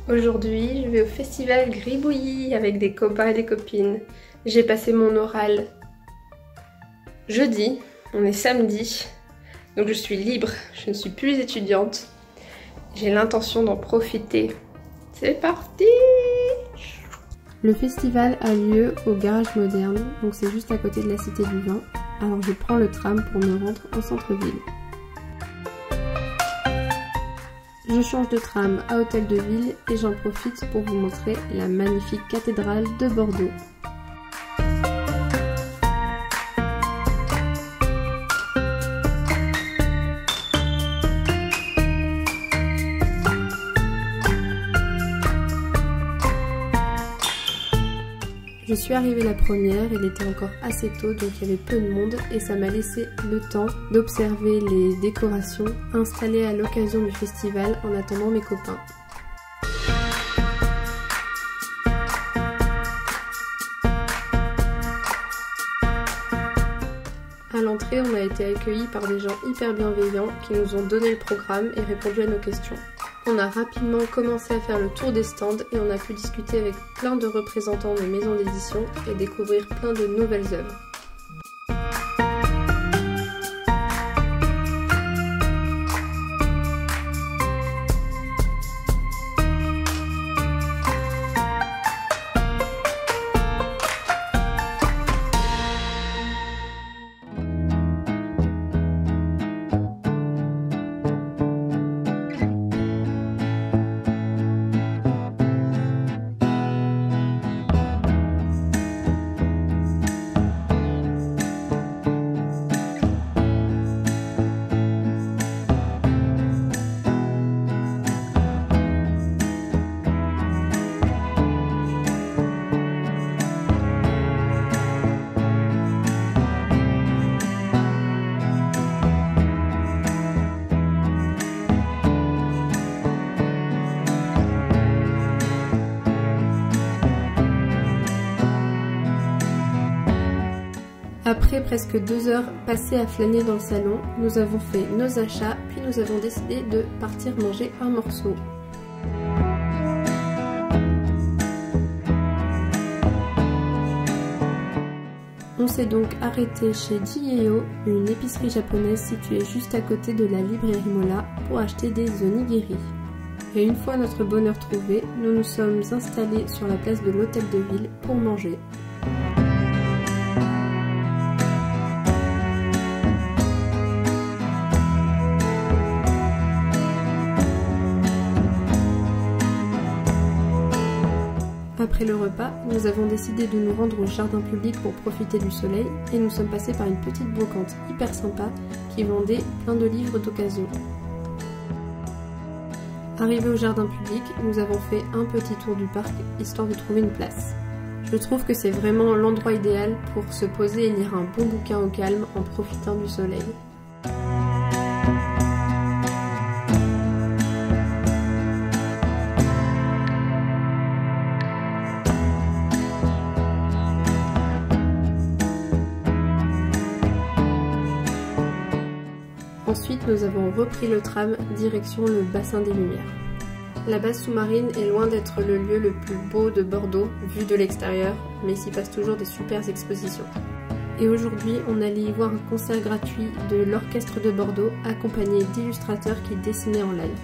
Aujourd'hui, je vais au festival Gribouillis avec des copains et des copines. J'ai passé mon oral jeudi, on est samedi, donc je suis libre, je ne suis plus étudiante. J'ai l'intention d'en profiter. C'est parti! Le festival a lieu au Garage Moderne, donc c'est juste à côté de la Cité du Vin. Alors je prends le tram pour me rendre au centre-ville. Je change de tram à Hôtel de Ville et j'en profite pour vous montrer la magnifique cathédrale de Bordeaux. Je suis arrivée la première, il était encore assez tôt donc il y avait peu de monde et ça m'a laissé le temps d'observer les décorations installées à l'occasion du festival en attendant mes copains. À l'entrée, on a été accueillis par des gens hyper bienveillants qui nous ont donné le programme et répondu à nos questions. On a rapidement commencé à faire le tour des stands et on a pu discuter avec plein de représentants de maisons d'édition et découvrir plein de nouvelles œuvres. Après presque 2 heures passées à flâner dans le salon, nous avons fait nos achats, puis nous avons décidé de partir manger un morceau. On s'est donc arrêté chez Jiyeo, une épicerie japonaise située juste à côté de la librairie Mola, pour acheter des onigiri. Et une fois notre bonheur trouvé, nous nous sommes installés sur la place de l'Hôtel de Ville pour manger. Après le repas, nous avons décidé de nous rendre au jardin public pour profiter du soleil et nous sommes passés par une petite brocante hyper sympa qui vendait plein de livres d'occasion. Arrivés au jardin public, nous avons fait un petit tour du parc histoire de trouver une place. Je trouve que c'est vraiment l'endroit idéal pour se poser et lire un bon bouquin au calme en profitant du soleil. Ensuite, nous avons repris le tram direction le bassin des Lumières. La base sous-marine est loin d'être le lieu le plus beau de Bordeaux, vu de l'extérieur, mais il s'y passe toujours des super expositions. Et aujourd'hui, on allait y voir un concert gratuit de l'Orchestre de Bordeaux, accompagné d'illustrateurs qui dessinaient en live.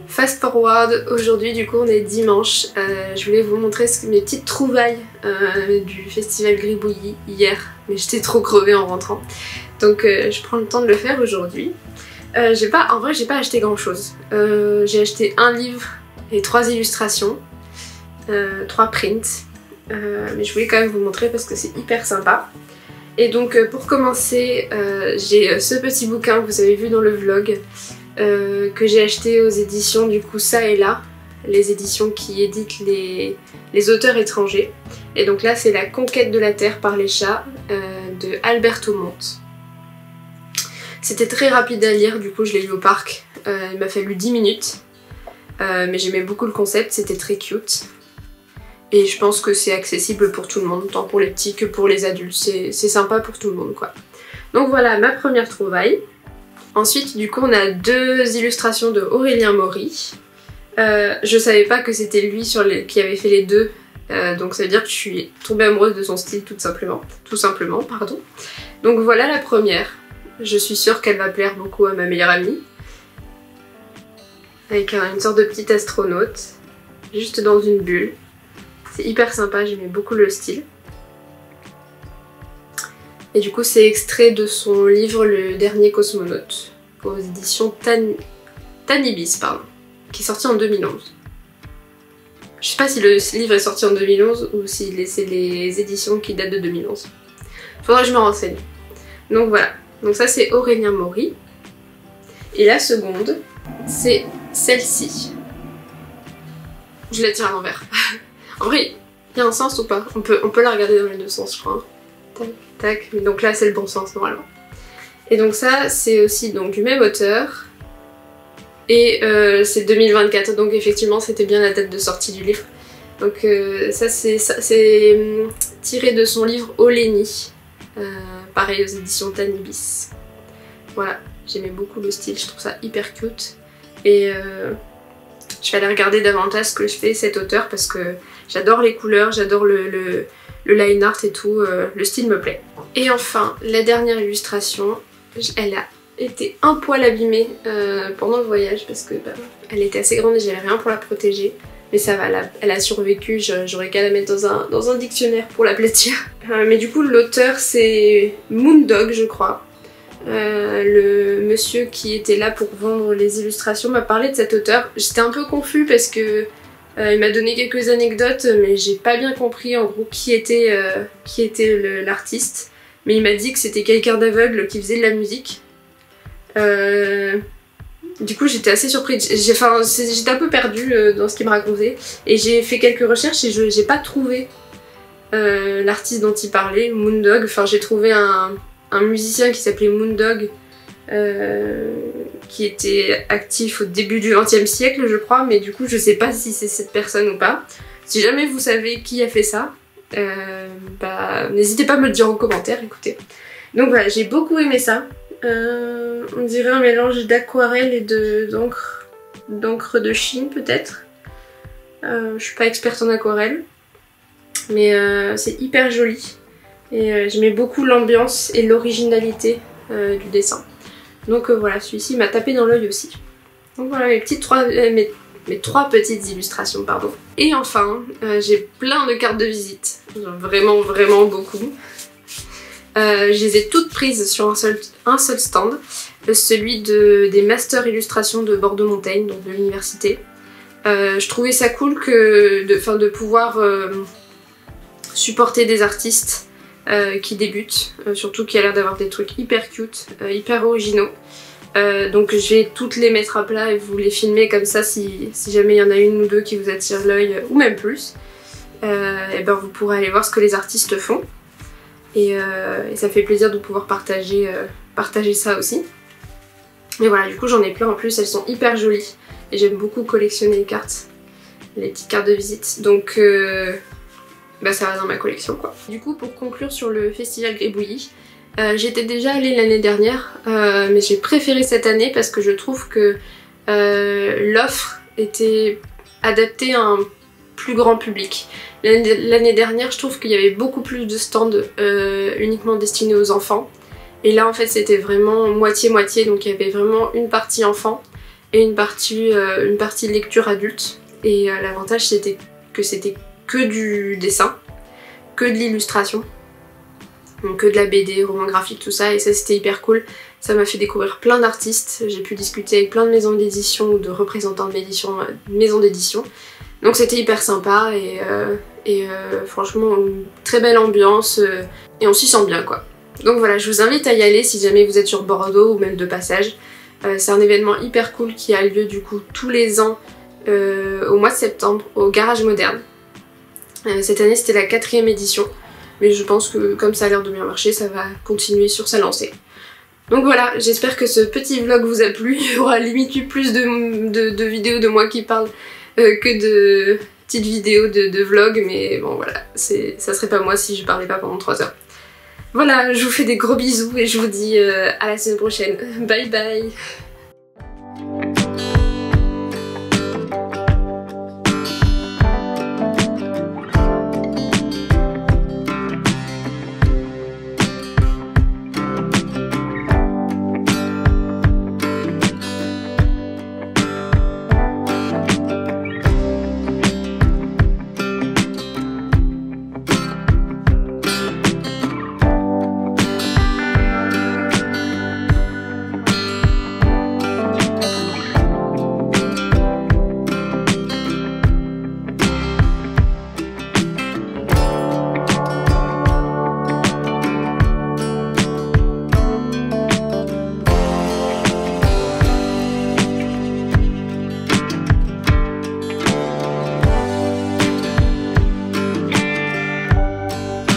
Fast forward, aujourd'hui du coup on est dimanche, je voulais vous montrer mes petites trouvailles du festival Gribouillis hier, mais j'étais trop crevée en rentrant, donc je prends le temps de le faire aujourd'hui. En vrai j'ai pas acheté grand chose, j'ai acheté un livre et 3 illustrations, 3 prints, mais je voulais quand même vous montrer parce que c'est hyper sympa. Et donc pour commencer, j'ai ce petit bouquin que vous avez vu dans le vlog, que j'ai acheté aux éditions du coup Ça et Là, les éditions qui éditent les auteurs étrangers. Et donc là c'est La conquête de la terre par les chats de Alberto Monte. C'était très rapide à lire, du coup je l'ai lu au parc. Il m'a fallu 10 minutes. Mais j'aimais beaucoup le concept, c'était très cute. Et je pense que c'est accessible pour tout le monde, tant pour les petits que pour les adultes. C'est sympa pour tout le monde quoi. Donc voilà ma première trouvaille. Ensuite du coup on a 2 illustrations de Aurélien Maury. Je savais pas que c'était lui qui avait fait les 2. Donc ça veut dire que je suis tombée amoureuse de son style tout simplement. Donc voilà la première. Je suis sûre qu'elle va plaire beaucoup à ma meilleure amie. Avec une sorte de petit astronaute, juste dans une bulle. C'est hyper sympa, j'aimais beaucoup le style. Et du coup c'est extrait de son livre Le Dernier Cosmonaute, aux éditions Tanibis, qui est sorti en 2011. Je sais pas si le livre est sorti en 2011 ou si c'est les éditions qui datent de 2011. Faudrait que je me renseigne. Donc voilà, donc ça c'est Aurélien Maury. Et la seconde, c'est celle-ci. Je la tire à l'envers. En vrai, il y a un sens ou pas? On peut la regarder dans les deux sens, je crois. Tac, tac. Mais donc là, c'est le bon sens normalement. Et donc ça, c'est aussi donc du même auteur. Et c'est 2024, donc effectivement, c'était bien la date de sortie du livre. Donc ça, c'est tiré de son livre Olénie. Pareil aux éditions Tanibis. Voilà, j'aimais beaucoup le style, je trouve ça hyper cute. Et je vais aller regarder davantage ce que je fais cet auteur parce que j'adore les couleurs, j'adore le line art et tout, le style me plaît. Et enfin, la dernière illustration, elle a été un poil abîmée pendant le voyage parce que elle était assez grande et j'avais rien pour la protéger. Mais ça va, elle a survécu, j'aurais qu'à la mettre dans un dictionnaire pour l'aplatir. Mais du coup l'auteur c'est Moondog je crois. Le monsieur qui était là pour vendre les illustrations m'a parlé de cet auteur. J'étais un peu confus parce que il m'a donné quelques anecdotes mais j'ai pas bien compris en gros qui était l'artiste. Mais il m'a dit que c'était quelqu'un d'aveugle qui faisait de la musique. Du coup j'étais assez surprise, j'étais un peu perdue dans ce qu'il me racontait et j'ai fait quelques recherches et j'ai pas trouvé l'artiste dont il parlait, Moondog. Enfin j'ai trouvé un musicien qui s'appelait Moondog qui était actif au début du XXe siècle je crois, mais du coup je sais pas si c'est cette personne ou pas. Si jamais vous savez qui a fait ça, n'hésitez pas à me le dire en commentaire, écoutez. Donc voilà, j'ai beaucoup aimé ça. On dirait un mélange d'aquarelle et d'encre de Chine peut-être. Je suis pas experte en aquarelle, mais c'est hyper joli. Et j'aimais beaucoup l'ambiance et l'originalité du dessin. Donc voilà, celui-ci m'a tapé dans l'œil aussi. Donc voilà mes trois petites illustrations, pardon. Et enfin, j'ai plein de cartes de visite. Vraiment, vraiment beaucoup. Je les ai toutes prises sur un seul stand, celui des Master Illustrations de Bordeaux-Montaigne, donc de l'université. Je trouvais ça cool de pouvoir supporter des artistes qui débutent, surtout qui a l'air d'avoir des trucs hyper cute, hyper originaux. Donc je vais toutes les mettre à plat et vous les filmer comme ça si jamais il y en a une ou deux qui vous attirent l'œil, ou même plus. Et ben vous pourrez aller voir ce que les artistes font. Et ça fait plaisir de pouvoir partager ça aussi. Mais voilà, du coup j'en ai plein en plus, elles sont hyper jolies. Et j'aime beaucoup collectionner les petites cartes de visite. Donc ça va dans ma collection quoi. Du coup pour conclure sur le festival Gribouillis, j'étais déjà allée l'année dernière, mais j'ai préféré cette année parce que je trouve que l'offre était adaptée à un plus grand public. L'année dernière, je trouve qu'il y avait beaucoup plus de stands uniquement destinés aux enfants. Et là, en fait, c'était vraiment moitié-moitié. Donc, il y avait vraiment une partie enfant et une partie lecture adulte. Et l'avantage, c'était que du dessin, que de l'illustration. Donc, que de la BD, roman graphique, tout ça. Et ça, c'était hyper cool. Ça m'a fait découvrir plein d'artistes. J'ai pu discuter avec plein de maisons d'édition ou de représentants de maisons d'édition. Donc c'était hyper sympa et franchement une très belle ambiance et on s'y sent bien quoi. Donc voilà, je vous invite à y aller si jamais vous êtes sur Bordeaux ou même de passage. C'est un événement hyper cool qui a lieu du coup tous les ans au mois de septembre au Garage Moderne. Cette année c'était la 4e édition, mais je pense que comme ça a l'air de bien marcher, ça va continuer sur sa lancée. Donc voilà, j'espère que ce petit vlog vous a plu. Il y aura limite eu plus de vidéos de moi qui parle que de petites vidéos de vlog, mais bon voilà, ça serait pas moi si je parlais pas pendant 3 heures. Voilà, je vous fais des gros bisous et je vous dis à la semaine prochaine. Bye bye.